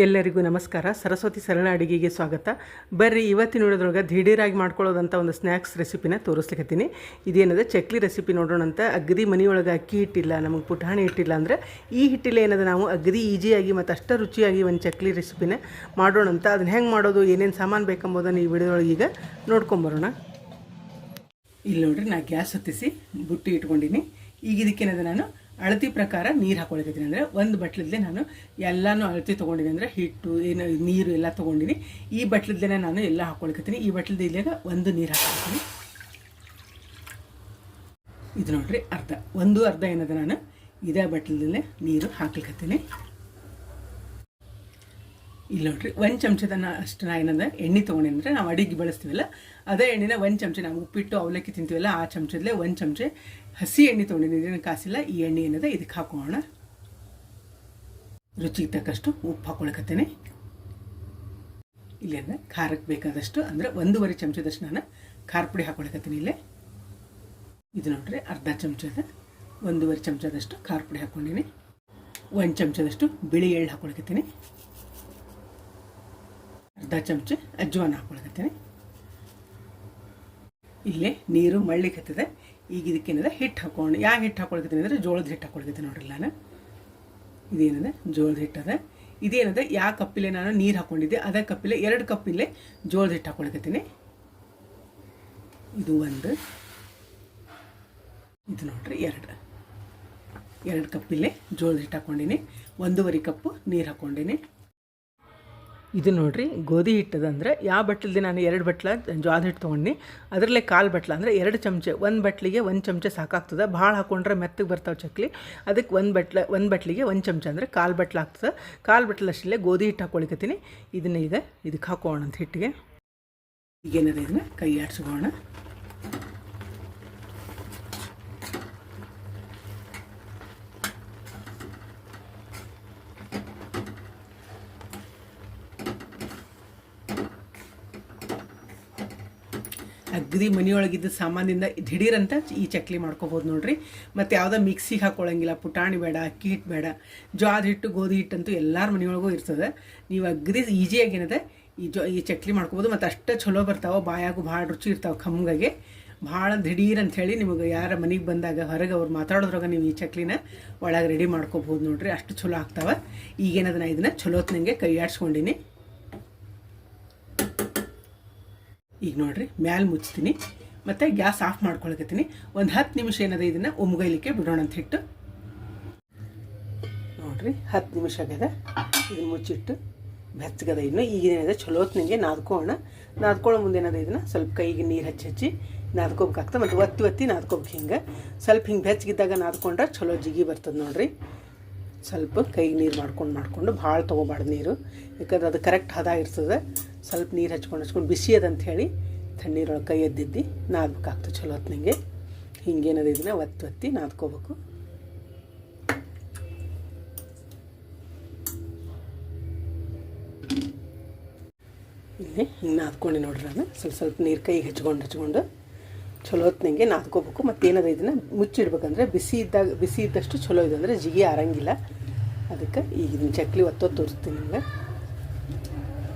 ಎಲ್ಲರಿಗೂ ನಮಸ್ಕಾರ. ಸರಸ್ವತಿ ಸರಳ ಅಡುಗೆಗೆ ಸ್ವಾಗತ. ಬರ್ರಿ ಇವತ್ತಿನ ನೋಡೋದ್ರೊಳಗೆ ದಿಢೀರಾಗಿ ಮಾಡ್ಕೊಳ್ಳೋದಂಥ ಒಂದು ಸ್ನ್ಯಾಕ್ಸ್ ರೆಸಿಪಿನ ತೋರಿಸ್ಲಿಕ್ಕತ್ತೀನಿ. ಇದೇನದ ಚಕ್ಲಿ ರೆಸಿಪಿ ನೋಡೋಣ ಅಂತ. ಅಗದಿ ಮನೆಯೊಳಗೆ ಅಕ್ಕಿ ಹಿಟ್ಟಿಲ್ಲ, ನಮಗೆ ಪುಟಾಣಿ ಹಿಟ್ಟಿಲ್ಲ ಅಂದರೆ ಈ ಹಿಟ್ಟಿಲ್ಲ ಏನದ ನಾವು ಅಗದಿ ಈಜಿಯಾಗಿ ಮತ್ತು ಅಷ್ಟು ರುಚಿಯಾಗಿ ಒಂದು ಚಕ್ಲಿ ರೆಸಿಪಿನ ಮಾಡೋಣ ಅಂತ. ಅದನ್ನ ಹೆಂಗೆ ಮಾಡೋದು, ಏನೇನು ಸಾಮಾನು ಬೇಕೆಂಬುದನ್ನು ಈ ವಿಡಿಯೋದೊಳಗೆ ಈಗ ನೋಡ್ಕೊಂಬರೋಣ. ಇಲ್ಲಿ ನೋಡ್ರಿ, ನಾ ಗ್ಯಾಸ್ ಹೊತ್ತಿಸಿ ಬುಟ್ಟಿ ಇಟ್ಕೊಂಡಿನಿ. ಈಗ ಇದಕ್ಕೇನದ ನಾನು ಅಳತಿ ಪ್ರಕಾರ ನೀರು ಹಾಕೊಳಿಕತ್ತೀನಿ. ಅಂದರೆ ಒಂದು ಬಟ್ಲದ್ದೇ ನಾನು ಎಲ್ಲನೂ ಅಳತಿ ತೊಗೊಂಡಿನಿ. ಅಂದರೆ ಹಿಟ್ಟು ಏನು ನೀರು ಎಲ್ಲ ತೊಗೊಂಡಿನಿ. ಈ ಬಟ್ಲದ್ದೇ ನಾನು ಎಲ್ಲ ಹಾಕೊಳಿಕತ್ತೀನಿ. ಈ ಬಟ್ಲದ ಇಲ್ಲಾಗ ಒಂದು ನೀರು ಹಾಕೊಳ್ತೀನಿ. ಇದು ನೋಡ್ರಿ ಅರ್ಧ ಏನದ ನಾನು ಇದೇ ಬಟ್ಲದಲ್ಲೇ ನೀರು ಹಾಕ್ಲಿಕತ್ತೀನಿ. ಇಲ್ಲಿ ನೋಡ್ರಿ, ಒಂದು ಚಮಚದ ಅಷ್ಟು ನಾ ಏನದ ಎಣ್ಣೆ ತೊಗೊಂಡಿನಿ. ಅಂದರೆ ನಾವು ಅಡಿಗೆ ಬಳಸ್ತೀವಲ್ಲ ಅದೇ ಎಣ್ಣೆನ ಒಂದು ಚಮಚ, ನಾವು ಉಪ್ಪಿಟ್ಟು ಅವಲಕ್ಕಿ ತಿಂತೀವಲ್ಲ ಆ ಚಮಚದಲ್ಲೇ ಒಂದು ಚಮಚ ಹಸಿ ಎಣ್ಣೆ ತೊಗೊಂಡಿನಿ. ಇದೇನು ಕಾಸಿಲ್ಲ. ಈ ಎಣ್ಣೆ ಏನದ ಇದಕ್ಕೆ ಹಾಕೋಣ. ರುಚಿಗೆ ತಕ್ಕಷ್ಟು ಉಪ್ಪು ಹಾಕೊಳಕತ್ತೇನೆ. ಇಲ್ಲಿಂದ ಖಾರಕ್ಕೆ ಬೇಕಾದಷ್ಟು ಅಂದರೆ 1.5 ಚಮಚದಷ್ಟು ನಾನು ಖಾರ ಪುಡಿ ಹಾಕೊಳಕತ್ತೀನಿ. ಇಲ್ಲೇ ಇದು ನೋಡ್ರಿ, ಅರ್ಧ ಚಮಚದ 1.5 ಚಮಚದಷ್ಟು ಖಾರ ಪುಡಿ ಹಾಕ್ಕೊಂಡಿನಿ. 1 ಚಮಚದಷ್ಟು ಬಿಳಿ ಎಳ್ಳು ಹಾಕೊಳಕತ್ತೀನಿ. ಅರ್ಧ ಚಮಚ ಅಜ್ವಾನ ಹಾಕೊಳಕತ್ತೇನೆ. ಇಲ್ಲೇ ನೀರು ಮಳ್ಳಿಕತ್ತದೆ. ಈಗ ಇದಕ್ಕೇನದ ಹಿಟ್ಟು ಹಾಕೊಂಡು, ಯಾವ ಹಿಟ್ಟು ಹಾಕೊಳಕತ್ತೀನಿ ಅಂದರೆ ಜೋಳದ ಹಿಟ್ಟು ಹಾಕೊಳಕತ್ತೀನಿ. ನೋಡ್ರಿ ನಾನು ಇದೇನದ ಜೋಳದ ಹಿಟ್ಟದ. ಇದೇನದ ಯಾವ ಕಪ್ಪಿಲೆ ನಾನು ನೀರು ಹಾಕೊಂಡಿದ್ದೆ ಅದೇ ಕಪ್ಪಿಲೆ 2 ಕಪ್ಪಿಲೆ ಜೋಳದ ಹಿಟ್ಟು ಹಾಕೊಳಕತ್ತೀನಿ. ಇದು ಒಂದು, ಇದು ನೋಡ್ರಿ 2 ಕಪ್ಪಿಲೆ ಜೋಳದ ಹಿಟ್ಟು ಹಾಕೊಂಡಿನಿ. 1.5 ಕಪ್ಪು ನೀರು ಹಾಕೊಂಡಿನಿ. ಇದು ನೋಡ್ರಿ, ಗೋಧಿ ಹಿಟ್ಟದ. ಅಂದರೆ ಯಾವ ಬಟ್ಲಲ್ಲಿ ನಾನು 2 ಬಟ್ಲ ಜೋಳದ ಹಿಟ್ಟು ತೊಗೊಂಡು ಅದರಲ್ಲೇ 1/4 ಬಟ್ಲ ಅಂದರೆ 2 ಚಮಚ. ಒಂದು ಬಟ್ಲಿಗೆ 1 ಚಮಚ ಸಾಕಾಗ್ತದೆ. ಭಾಳ ಹಾಕೊಂಡ್ರೆ ಮೆತ್ತಗೆ ಬರ್ತಾವೆ ಚಕ್ಲಿ. ಅದಕ್ಕೆ ಒಂದು ಬಟ್ಲಿಗೆ 1 ಚಮಚ ಅಂದರೆ 1/4 ಬಟ್ಲ ಆಗ್ತದೆ. 1/4 ಬಟ್ಲಷ್ಟಲ್ಲೇ ಗೋಧಿ ಹಿಟ್ಟು ಹಾಕೊಳಿಕತ್ತೀನಿ. ಇದನ್ನ ಈಗ ಇದಕ್ಕೆ ಹಾಕೋಣ ಅಂತ ಹಿಟ್ಟಿಗೆ. ಈಗೇನದ ಇದನ್ನ ಕೈ ಆಡಿಸ್ಕೋಣ. ಅಗದಿ ಮನೆಯೊಳಗಿದ್ದ ಸಾಮಾನಿಂದ ದಿಢೀರಂತ ಈ ಚಕ್ಲಿ ಮಾಡ್ಕೋಬೋದು ನೋಡ್ರಿ. ಮತ್ತು ಯಾವುದೋ ಮಿಕ್ಸಿಗೆ ಹಾಕ್ಕೊಳ್ಳಂಗಿಲ್ಲ. ಪುಟಾಣಿ ಬೇಡ, ಅಕ್ಕಿ ಹಿಟ್ಟು ಬೇಡ, ಜೋಳದ ಹಿಟ್ಟು ಗೋಧಿ ಹಿಟ್ಟಂತೂ ಎಲ್ಲರ ಮನೆಯೊಳಗೂ ಇರ್ತದೆ. ನೀವು ಅಗದಿ ಈಜಿಯಾಗಿ ಏನದ ಈ ಚಕ್ಲಿ ಮಾಡ್ಕೋಬೋದು. ಮತ್ತು ಅಷ್ಟೇ ಚಲೋ ಬರ್ತಾವೆ, ಬಾಯಾಗೂ ಭಾಳ ರುಚಿ ಇರ್ತಾವೆ. ಕಮ್ಮಗೆ ಭಾಳ ದಿಢೀರ್ ಅಂಥೇಳಿ ನಿಮಗೆ ಯಾರ ಮನೆಗೆ ಬಂದಾಗ ಹೊರಗೆ ಅವ್ರು ಮಾತಾಡೋದ್ರಾಗ ನೀವು ಈ ಚಕ್ಲಿನ ಒಳಗೆ ರೆಡಿ ಮಾಡ್ಕೋಬೋದು ನೋಡ್ರಿ. ಅಷ್ಟು ಚಲೋ ಆಗ್ತಾವೆ. ಈಗೇನದನ್ನ ಇದನ್ನು ಚಲೋತ್ನಂಗೆ ಕೈ ಆಡಿಸ್ಕೊಂಡಿನಿ. ಈಗ ನೋಡ್ರಿ, ಮ್ಯಾಲೆ ಮುಚ್ತೀನಿ ಮತ್ತು ಗ್ಯಾಸ್ ಆಫ್ ಮಾಡ್ಕೊಳಕತ್ತೀನಿ. ಒಂದು 10 ನಿಮಿಷ ಏನದ ಇದನ್ನು ಒಮ್ಗೈಲಿಕ್ಕೆ ಬಿಡೋಣ ಅಂತ ಹಿಟ್ಟು. ನೋಡ್ರಿ, 10 ನಿಮಿಷ ಆಗ್ಯದ. ಇದನ್ನು ಮುಚ್ಚಿಟ್ಟು ಬೆಚ್ಚಗದ. ಇನ್ನು ಈಗೇನಿದೆ ಚಲೋತ್ನಿಗೆ ನಾದ್ಕೊಳ್ಳೋ ಮುಂದೆ ಏನದ ಇದನ್ನು ಸ್ವಲ್ಪ ಕೈಗೆ ನೀರು ಹಚ್ಚಿ ನಾದ್ಕೋಬೇಕಾಗ್ತದೆ. ಮತ್ತು ಒತ್ತಿ ನಾದ್ಕೋಬೇಕು. ಹಿಂಗೆ ಸ್ವಲ್ಪ ಹಿಂಗೆ ಬೆಚ್ಚಗಿದ್ದಾಗ ನಾದ್ಕೊಂಡ್ರೆ ಚಲೋ ಜಿಗಿ ಬರ್ತದೆ ನೋಡ್ರಿ. ಸ್ವಲ್ಪ ಕೈಗೆ ನೀರು ಮಾಡ್ಕೊಂಡು ಭಾಳ ತೊಗೋಬಾರ್ದು ನೀರು, ಯಾಕಂದ್ರೆ ಅದು ಕರೆಕ್ಟ್ ಹದ ಇರ್ತದೆ. ಸ್ವಲ್ಪ ನೀರು ಹಚ್ಕೊಂಡು ಬಿಸಿ ಅದಂತ ಹೇಳಿ ತಣ್ಣೀರೊಳಗೆ ಕೈ ಎದ್ದಿದ್ದು ನಾದ್ಬೇಕಾಗ್ತದೆ ಚಲೋ ಹೊತ್ತಿನಂಗೆ. ಹಿಂಗೇನದ ಇದನ್ನ ಒತ್ತಿ ನಾದ್ಕೋಬೇಕು. ಇಲ್ಲಿ ಹಿಂಗೆ ನಾದ್ಕೊಂಡು ನೋಡ್ರಿ, ನಾನು ಸ್ವಲ್ಪ ನೀರು ಕೈಗೆ ಹಚ್ಕೊಂಡು ಚಲೋ ಹೊತ್ತಿನಂಗೆ ನಾದ್ಕೋಬೇಕು. ಮತ್ತೇನದ ಇದನ್ನು ಮುಚ್ಚಿಡ್ಬೇಕಂದ್ರೆ ಬಿಸಿ ಇದ್ದಷ್ಟು ಚಲೋ ಇದೆ, ಅಂದರೆ ಜಿಗಿ ಆರಂಗಿಲ್ಲ. ಅದಕ್ಕೆ ಈಗ ಇದನ್ನ ಚಕ್ಲಿ ಒತ್ತೋದು ತೋರಿಸ್ತೀನಿ ನಿಮ್ಗೆ.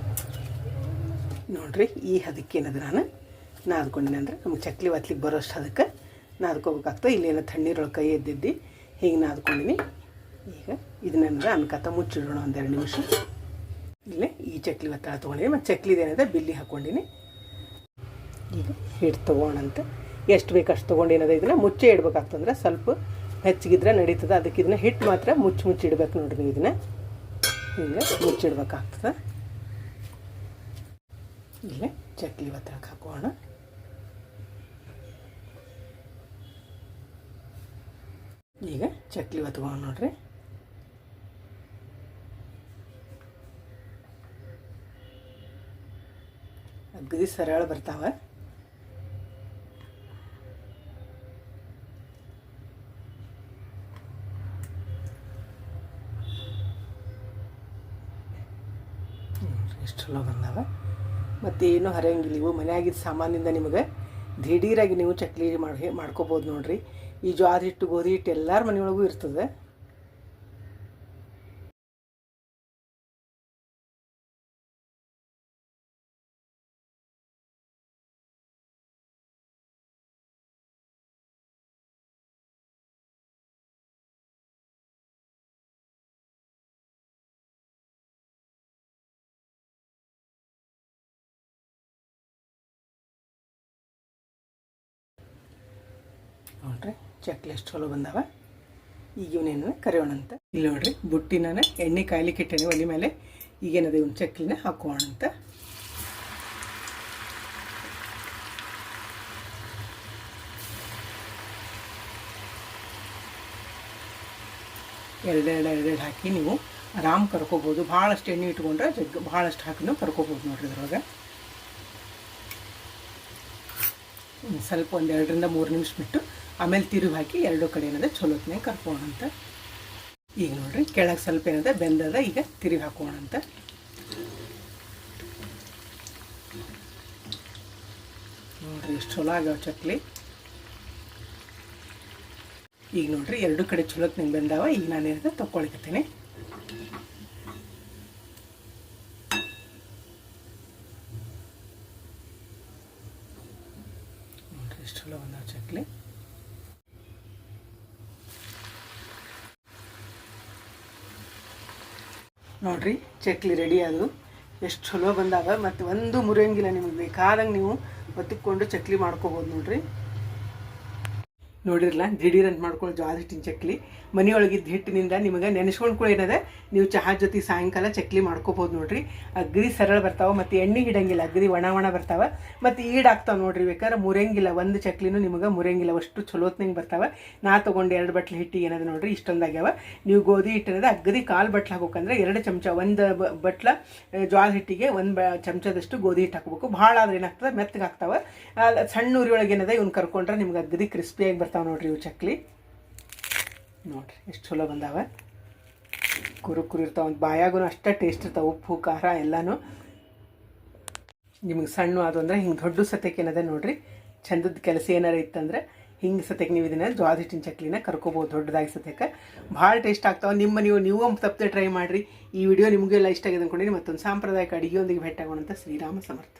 ನೋಡ್ರಿ, ಈ ಹದಕ್ಕೇನದು ನಾನು ನಾದ್ಕೊಂಡಿನಿ. ಅಂದರೆ ನಮ್ಗೆ ಚಕ್ಲಿ ಒತ್ತಲಿಕ್ಕೆ ಬರೋಷ್ಟು ಅದಕ್ಕೆ ನಾದ್ಕೋಬೇಕಾಗ್ತದೆ. ಇಲ್ಲೇನೋ ತಣ್ಣೀರೊಳಗೆ ಕೈ ಎದ್ದಿದ್ದು ಹೀಗೆ ನಾದ್ಕೊಂಡಿನಿ. ಈಗ ಇದನ್ನೇನಾದ್ರೆ ಅನ್ಕತ್ತ ಮುಚ್ಚಿಡೋಣ 1-2 ನಿಮಿಷ. ಇಲ್ಲೇ ಈ ಚಕ್ಲಿ ಒತ್ತಡ ತೊಗೊಂಡಿನಿ. ಮತ್ತು ಚಕ್ಲಿದೇನದ ಬಿಲ್ಲಿ ಹಾಕ್ಕೊಂಡಿನಿ. ಈಗ ಹಿಟ್ಟು ತೊಗೋಣಂತೆ ಎಷ್ಟು ಬೇಕು ಅಷ್ಟು ತೊಗೊಂಡು ಏನದ ಇದನ್ನು ಮುಚ್ಚೆ ಇಡ್ಬೇಕಾಗ್ತಂದ್ರೆ ಸ್ವಲ್ಪ ಹೆಚ್ಚಿಗಿದ್ರೆ ನಡೀತದೆ. ಅದಕ್ಕೆ ಇದನ್ನ ಹಿಟ್ಟು ಮಾತ್ರ ಮುಚ್ಚಿಡ್ಬೇಕು ನೋಡ್ರಿ. ನೀವು ಇದನ್ನು ಹಿಂಗೆ ಮುಚ್ಚಿಡ್ಬೇಕಾಗ್ತದೆ. ಇಲ್ಲೇ ಚಕ್ಲಿ ಒತ್ತಡಕ್ಕೆ ಹಾಕೋಣ. ಈಗ ಚಕ್ಲಿ ಒತ್ಕೋಣ ನೋಡ್ರಿ. ಅಗದಿ ಸರಳ ಬರ್ತಾವೆ. ಎಷ್ಟು ಚಲೋ ಬಂದಾವೆ. ಮತ್ತು ಏನೂ ಹರಿಯಂಗಿಲ್ಲ. ಇವು ಮನೆಯಾಗಿದ್ದ ಸಾಮಾನಿಂದ ನಿಮಗೆ ದಿಢೀರಾಗಿ ನೀವು ಚಕ್ಲಿ ಮಾಡ್ಕೋಬೋದು ನೋಡ್ರಿ. ಈ ಜೋಳದ ಹಿಟ್ಟು, ಗೋಧಿ ಹಿಟ್ಟು ಎಲ್ಲರ ಮನೆಯೊಳಗೂ ಇರ್ತದೆ. ಚಕ್ಲಿ ಎಷ್ಟು ಚಲೋ ಬಂದಾವ. ಈಗ ಇವನೇನು ಕರಿಯೋಣಂತ. ಇಲ್ಲಿ ನೋಡ್ರಿ ಬುಟ್ಟಿ ನಾನು ಎಣ್ಣೆ ಕಾಯ್ಲಿಕ್ಕೆ ಇಟ್ಟೇನೆ ಒಲೆ ಮೇಲೆ. ಈಗೇನದ ಇವನು ಚಕ್ಲಿನ ಹಾಕೋಣಂತ. ಎರಡೆರಡು ಹಾಕಿ ನೀವು ಆರಾಮ್ ಕರ್ಕೋಬೋದು. ಭಾಳಷ್ಟು ಎಣ್ಣೆ ಇಟ್ಕೊಂಡ್ರೆ ಭಾಳಷ್ಟು ಹಾಕಿನೂ ಕರ್ಕೋಬೋದು ನೋಡ್ರಿ. ಇದ್ರೊಳಗೆ ಸ್ವಲ್ಪ 1 2 ರಿಂದ 3 ನಿಮಿಷ ಬಿಟ್ಟು ಆಮೇಲೆ ತಿರುಗಿ ಹಾಕಿ ಎರಡೂ ಕಡೆ ಏನದ ಚಲೋತ್ನಾಗ ಕರ್ಕೋಣಂತ. ಈಗ ನೋಡ್ರಿ ಕೆಳಗೆ ಸ್ವಲ್ಪ ಏನದ ಬೆಂದದ. ಈಗ ತಿರುಗಿ ಹಾಕೋಣಂತ. ನೋಡ್ರಿ ಎಷ್ಟು ಚಲೋ ಆಗ್ಯಾವ ಚಕ್ಲಿ. ಈಗ ನೋಡ್ರಿ ಎರಡೂ ಕಡೆ ಚಲೋತ್ನಾಗ ಬೆಂದಾವ. ಈಗ ನಾನೇನದ ತಗೊಳಿಕತ್ತೇನೆ. ನೋಡ್ರಿ ಎಷ್ಟು ಚಲೋ ಬಂದಾವ ಚಕ್ಲಿ. ನೋಡ್ರಿ ಚಕ್ಲಿ ರೆಡಿ ಆದವು. ಎಷ್ಟು ಚಲೋ ಬಂದಾವ. ಮತ್ತು ಒಂದು ಮುರಿಯಂಗಿಲ್ಲ. ನಿಮಗೆ ಬೇಕಾದಂಗೆ ನೀವು ಒತ್ತಿಕೊಂಡು ಚಕ್ಲಿ ಮಾಡ್ಕೋಬೋದು ನೋಡ್ರಿ. ನೋಡಿರಲ್ಲ ದಿಢೀರಂತ ಮಾಡ್ಕೊಂಡು ಜೋಳದ ಹಿಟ್ಟಿನ ಚಕ್ಲಿ. ಮನೆಯೊಳಗಿದ್ದ ಹಿಟ್ಟಿನಿಂದ ನಿಮಗೆ ನೆನೆಸ್ಕೊಂಡು ಕೂಡ ಏನದ ನೀವು ಚಹಾ ಜೊತೆ ಸಾಯಂಕಾಲ ಚಕ್ಲಿ ಮಾಡ್ಕೋಬೋದು ನೋಡ್ರಿ. ಅಗ್ರಿ ಸರಳ ಬರ್ತಾವೆ ಮತ್ತು ಎಣ್ಣೆ ಹಿಡಂಗಿಲ್ಲ. ಅಗ್ರಿ ಒಣ ಬರ್ತಾವೆ ಮತ್ತು ಈಡಾಗ್ತಾವೆ ನೋಡ್ರಿ. ಬೇಕಾದ್ರೆ ಮುರಿಯಂಗಿಲ್ಲ. ಒಂದು ಚಕ್ಲಿನೂ ನಿಮಗೆ ಮುರಿಯಂಗಿಲ್ಲ. ಅಷ್ಟು ಚಲೋತ್ನಂಗೆ ಬರ್ತಾವೆ. ನಾ ತೊಗೊಂಡು 2 ಬಟ್ಲು ಹಿಟ್ಟಿಗೆ ಏನದ ನೋಡ್ರಿ ಇಷ್ಟೊಂದಾಗ್ಯಾವ. ನೀವು ಗೋಧಿ ಹಿಟ್ಟಿನದ ಅಗ್ರಿ 1/4 ಬಟ್ಲು ಹಾಕೋಕಂದ್ರೆ 2 ಚಮಚ, 1 ಬಟ್ಲ ಜೋಳದ ಹಿಟ್ಟಿಗೆ 1 ಚಮಚದಷ್ಟು ಗೋಧಿ ಹಿಟ್ಟು ಹಾಕೋಬೇಕು. ಭಾಳ ಆದ್ರೆ ಏನಾಗ್ತದೆ ಮೆತ್ತಗೆ ಆಗ್ತಾವೆ. ಸಣ್ಣ ಉರಿಯೊಳಗೆ ಏನದ ಇವ್ನು ಕರ್ಕೊಂಡ್ರೆ ನಿಮ್ಗೆ ಅಗ್ರಿ ಕ್ರಿಸ್ಪಿಯಾಗಿ ಬರ್ತಾವೆ ನೋಡ್ರಿ ಇವು ಚಕ್ಲಿ. ನೋಡ್ರಿ ಎಷ್ಟು ಚಲೋ ಬಂದಾವ. ಕುರು ಇರ್ತಾವೆ. ಒಂದು ಬಾಯಾಗೂ ಅಷ್ಟೇ ಟೇಸ್ಟ್ ಇರ್ತಾವೆ. ಉಪ್ಪು ಖಾರ ಎಲ್ಲನೂ ನಿಮಗೆ ಸಣ್ಣ ಅದು ಅಂದರೆ ಹಿಂಗೆ ದೊಡ್ಡ ಸತ್ಯಕ್ಕೆ ಏನದ ನೋಡ್ರಿ. ಚಂದದ ಕೆಲಸ ಏನಾರು ಇತ್ತಂದ್ರೆ ಹಿಂಗೆ ಸತ್ಯಕ್ಕೆ ನೀವು ಇದನ್ನ ಜೋಳದ ಹಿಟ್ಟಿನ ಚಕ್ಲಿನ ಕರ್ಕೋಬೋದು. ದೊಡ್ಡದಾಗಿ ಸತ್ಯಕ್ಕೆ ಭಾಳ ಟೇಸ್ಟ್ ಆಗ್ತಾವೆ. ನೀವು ತಪ್ಪದೆ ಟ್ರೈ ಮಾಡಿರಿ. ಈ ವಿಡಿಯೋ ನಿಮಗೆಲ್ಲ ಇಷ್ಟ ಆಗಿದೆ ಅಂದ್ಕೊಂಡಿನಿ. ಮತ್ತೊಂದು ಸಾಂಪ್ರದಾಯಿಕ ಅಡುಗೆಯೊಂದಿಗೆ ಭೇಟಿ ಆಗೋಣ. ಶ್ರೀರಾಮ ಸಮರ್ಥ.